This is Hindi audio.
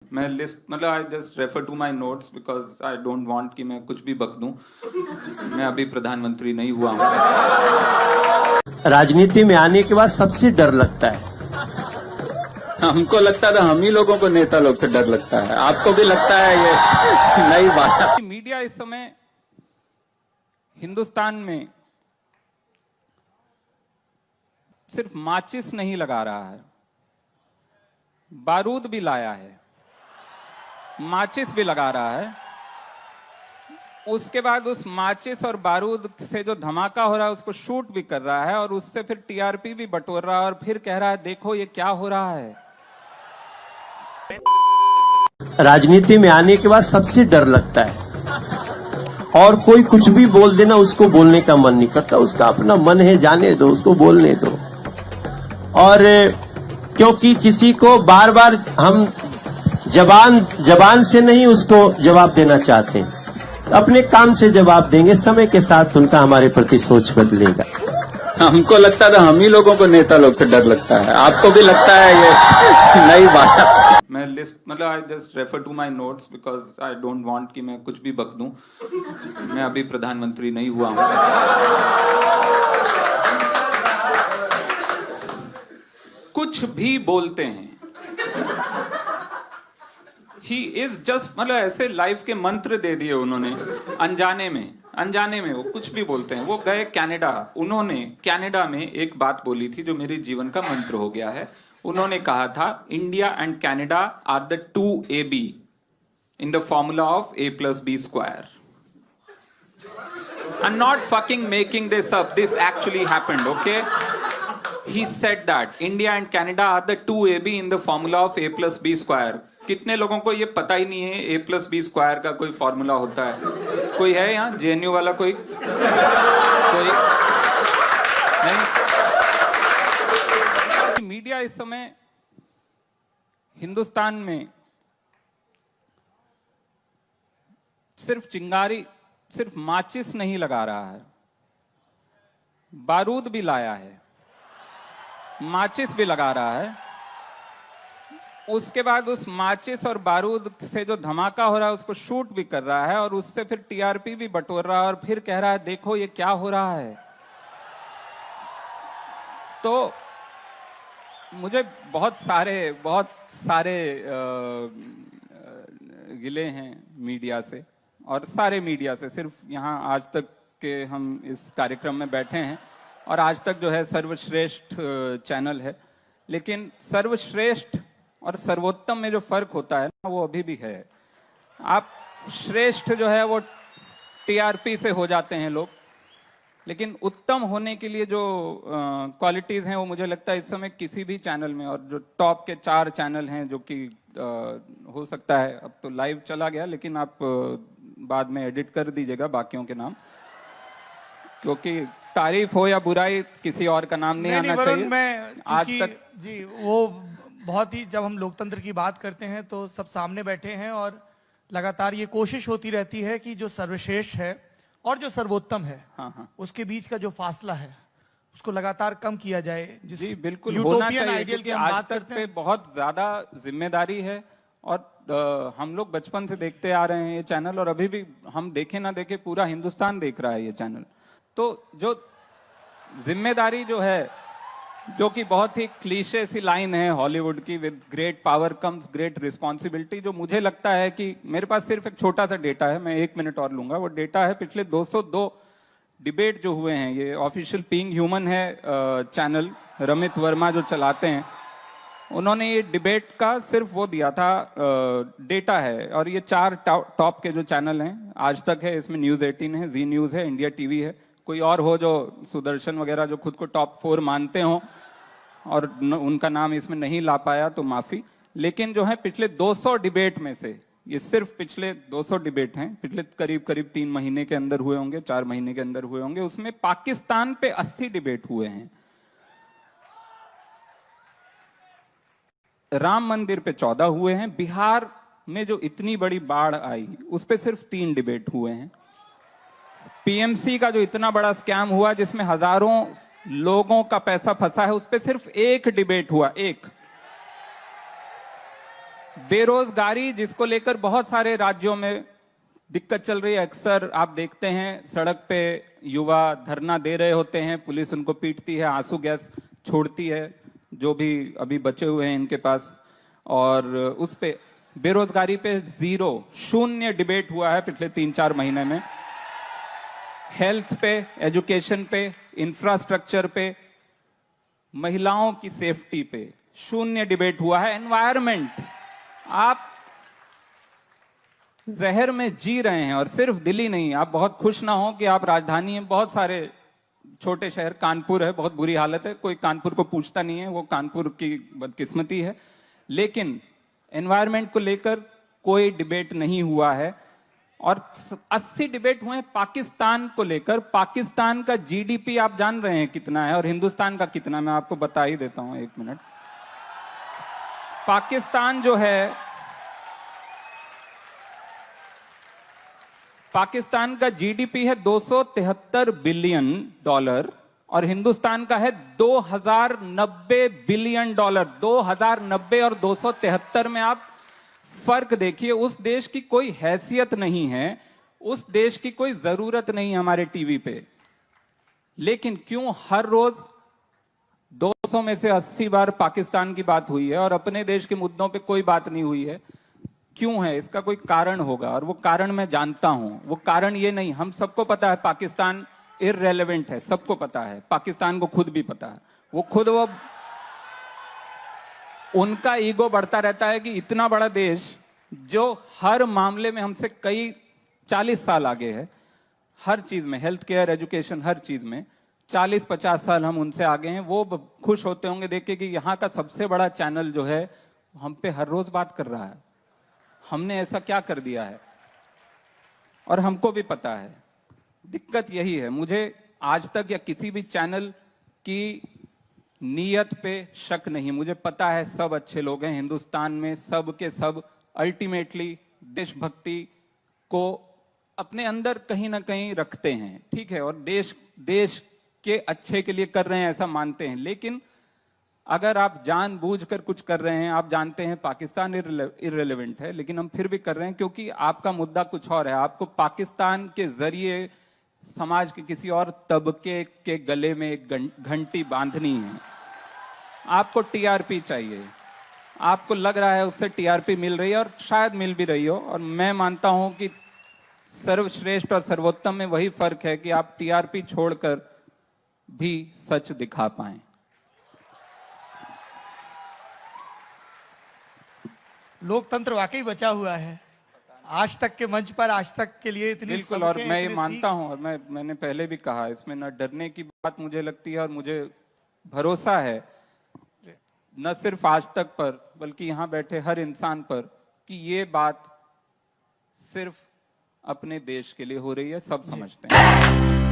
मैं लिस्ट मतलब I just refer to my notes because I don't want कि मैं कुछ भी बक दूं। मैं अभी प्रधानमंत्री नहीं हुआ हूं। राजनीति में आने के बाद सबसे डर लगता है। हमको लगता था हम ही लोगों को नेता लोग से डर लगता है, आपको भी लगता है ये नई बात। मीडिया इस समय हिंदुस्तान में सिर्फ माचिस नहीं लगा रहा है, बारूद भी लाया है, माचिस भी लगा रहा है। उसके बाद उस माचिस और बारूद से जो धमाका हो रहा है उसको शूट भी कर रहा है और उससे फिर टीआरपी भी बटोर रहा है और फिर कह रहा है देखो ये क्या हो रहा है। राजनीति में आने के बाद सबसे डर लगता है और कोई कुछ भी बोल देना उसको बोलने का मन नहीं करता। उसका अपना मन है, जाने दो, उसको बोलने दो। और क्योंकि किसी को बार बार हम जबान से नहीं उसको जवाब देना चाहते, अपने काम से जवाब देंगे। समय के साथ उनका हमारे प्रति सोच बदलेगा। हमको लगता था हम ही लोगों को नेता लोग से डर लगता है, आपको भी लगता है ये नई बात। मैं लिस्ट मतलब I just refer to my notes because I don't want कि मैं कुछ भी बक दूं। मैं अभी प्रधानमंत्री नहीं हुआ हूं। कुछ भी बोलते हैं। ही इज जस्ट मतलब ऐसे लाइफ के मंत्र दे दिए उन्होंने अनजाने में वो कुछ भी बोलते हैं। वो गए कनाडा, उन्होंने कनाडा में एक बात बोली थी जो मेरे जीवन का मंत्र हो गया है। उन्होंने कहा था India and Canada are the 2AB in the formula of A+B²। I'm not fucking making this up. This actually happened, okay? He said that India and Canada are the 2AB in the formula of A+B²। कितने लोगों को ये पता ही नहीं है A+B² का कोई फॉर्मूला होता है? कोई है यहाँ JNU वाला? कोई नहीं? मीडिया इस समय हिंदुस्तान में सिर्फ माचिस नहीं लगा रहा है, बारूद भी लाया है, माचिस भी लगा रहा है। उसके बाद उस माचिस और बारूद से जो धमाका हो रहा है उसको शूट भी कर रहा है और उससे फिर टीआरपी भी बटोर रहा है और फिर कह रहा है देखो ये क्या हो रहा है। तो मुझे बहुत सारे गिले हैं मीडिया से और सारे मीडिया से। सिर्फ यहाँ आज तक के हम इस कार्यक्रम में बैठे हैं और आज तक जो है सर्वश्रेष्ठ चैनल है, लेकिन सर्वश्रेष्ठ और सर्वोत्तम में जो फर्क होता है ना वो अभी भी है। आप श्रेष्ठ जो है वो टीआरपी से हो जाते हैं लोग, लेकिन उत्तम होने के लिए जो क्वालिटीज हैं वो मुझे लगता है इस समय किसी भी चैनल में, और जो टॉप के 4 चैनल हैं जो कि हो सकता है अब तो लाइव चला गया, लेकिन आप बाद में एडिट कर दीजिएगा बाकियों के नाम, क्योंकि तारीफ हो या बुराई किसी और का नाम नहीं आना चाहिए। मैं आज तक जी वो बहुत ही, जब हम लोकतंत्र की बात करते हैं तो सब सामने बैठे हैं और लगातार ये कोशिश होती रहती है कि जो सर्वश्रेष्ठ है और जो सर्वोत्तम है, हाँ, उसके बीच का जो फासला है उसको लगातार कम किया जाए। जी बिल्कुल होना चाहिए, आइडियल की आज तक पे बहुत ज्यादा जिम्मेदारी है और हम लोग बचपन से देखते आ रहे हैं ये चैनल, और अभी भी हम देखे ना देखे पूरा हिंदुस्तान देख रहा है ये चैनल। तो जो जिम्मेदारी जो है, जो कि बहुत ही क्लीशे सी लाइन है हॉलीवुड की, with great power comes great responsibility, जो मुझे लगता है कि मेरे पास सिर्फ एक छोटा सा डेटा है, मैं 1 मिनट और लूंगा। वो डेटा है पिछले 202 डिबेट जो हुए हैं, ये ऑफिशियल बीइंग ह्यूमन है चैनल, रमित वर्मा जो चलाते हैं, उन्होंने ये डिबेट का सिर्फ वो दिया था डेटा है। और ये 4 टॉप के जो चैनल हैं, आज तक है, इसमें न्यूज 18 है, जी न्यूज है, इंडिया टीवी है, कोई और हो जो सुदर्शन वगैरह जो खुद को टॉप 4 मानते हो और उनका नाम इसमें नहीं ला पाया तो माफी। लेकिन जो है पिछले 200 डिबेट में से, ये सिर्फ पिछले 200 डिबेट हैं, पिछले करीब 3 महीने के अंदर हुए होंगे, 4 महीने के अंदर हुए होंगे, उसमें पाकिस्तान पे 80 डिबेट हुए हैं, राम मंदिर पे 14 हुए हैं, बिहार में जो इतनी बड़ी बाढ़ आई उस पे सिर्फ 3 डिबेट हुए हैं, पीएमसी का जो इतना बड़ा स्कैम हुआ जिसमें हजारों लोगों का पैसा फंसा है उस पे सिर्फ 1 डिबेट हुआ, 1। बेरोजगारी जिसको लेकर बहुत सारे राज्यों में दिक्कत चल रही है। अक्सर आप देखते हैं सड़क पे युवा धरना दे रहे होते हैं, पुलिस उनको पीटती है, आंसू गैस छोड़ती है, जो भी अभी बचे हुए हैं इनके पास, और उस पे बेरोजगारी पे शून्य डिबेट हुआ है पिछले 3-4 महीने में। हेल्थ पे, एजुकेशन पे, इंफ्रास्ट्रक्चर पे, महिलाओं की सेफ्टी पे शून्य डिबेट हुआ है। एनवायरमेंट, आप जहर में जी रहे हैं, और सिर्फ दिल्ली नहीं। आप बहुत खुश ना हो कि आप राजधानी में बहुत सारे छोटे शहर, कानपुर है, बहुत बुरी हालत है, कोई कानपुर को पूछता नहीं है, वो कानपुर की बदकिस्मती है, लेकिन एनवायरमेंट को लेकर कोई डिबेट नहीं हुआ है। और 80 डिबेट हुए पाकिस्तान को लेकर। पाकिस्तान का जीडीपी आप जान रहे हैं कितना है और हिंदुस्तान का कितना, मैं आपको बता ही देता हूं, 1 मिनट। पाकिस्तान जो है, पाकिस्तान का जीडीपी है $273 बिलियन और हिंदुस्तान का है $2090 बिलियन। 2090 और 273 में आप फर्क देखिए। उस देश की कोई हैसियत नहीं है, उस देश की कोई जरूरत नहीं है हमारे टीवी पे, लेकिन क्यों हर रोज 200 में से 80 बार पाकिस्तान की बात हुई है और अपने देश के मुद्दों पे कोई बात नहीं हुई है? क्यों है? इसका कोई कारण होगा, और वो कारण मैं जानता हूं। वो कारण ये नहीं, हम सबको पता है पाकिस्तान इररेलेवेंट है, सबको पता है, पाकिस्तान को खुद भी पता है। वो उनका ईगो बढ़ता रहता है कि इतना बड़ा देश जो हर मामले में हमसे कई 40 साल आगे है, हर चीज में, हेल्थ केयर, एजुकेशन, हर चीज में 40-50 साल हम उनसे आगे हैं। वो खुश होते होंगे देख के कि यहाँ का सबसे बड़ा चैनल जो है हम पे हर रोज बात कर रहा है। हमने ऐसा क्या कर दिया है? और हमको भी पता है। दिक्कत यही है। मुझे आज तक या किसी भी चैनल की नीयत पे शक नहीं। मुझे पता है सब अच्छे लोग हैं हिंदुस्तान में, सब के सब अल्टीमेटली देशभक्ति को अपने अंदर कहीं ना कहीं रखते हैं, ठीक है, और देश के अच्छे के लिए कर रहे हैं ऐसा मानते हैं। लेकिन अगर आप जानबूझकर कुछ कर रहे हैं, आप जानते हैं पाकिस्तान इररिलेवेंट है, लेकिन हम फिर भी कर रहे हैं क्योंकि आपका मुद्दा कुछ और है। आपको पाकिस्तान के जरिए समाज के किसी और तबके के गले में एक घंटी बांधनी है। आपको टीआरपी चाहिए, आपको लग रहा है उससे टीआरपी मिल रही है, और शायद मिल भी रही हो। और मैं मानता हूं कि सर्वश्रेष्ठ और सर्वोत्तम में वही फर्क है कि आप टीआरपी छोड़कर भी सच दिखा पाएं। लोकतंत्र वाकई बचा हुआ है। आज तक के मंच पर आज तक के लिए इतनी बिल्कुल, और मैं ये मानता हूं, और मैंने पहले भी कहा, इसमें न डरने की बात मुझे लगती है, और मुझे भरोसा है न सिर्फ आज तक पर बल्कि यहां बैठे हर इंसान पर कि ये बात सिर्फ अपने देश के लिए हो रही है, सब समझते हैं।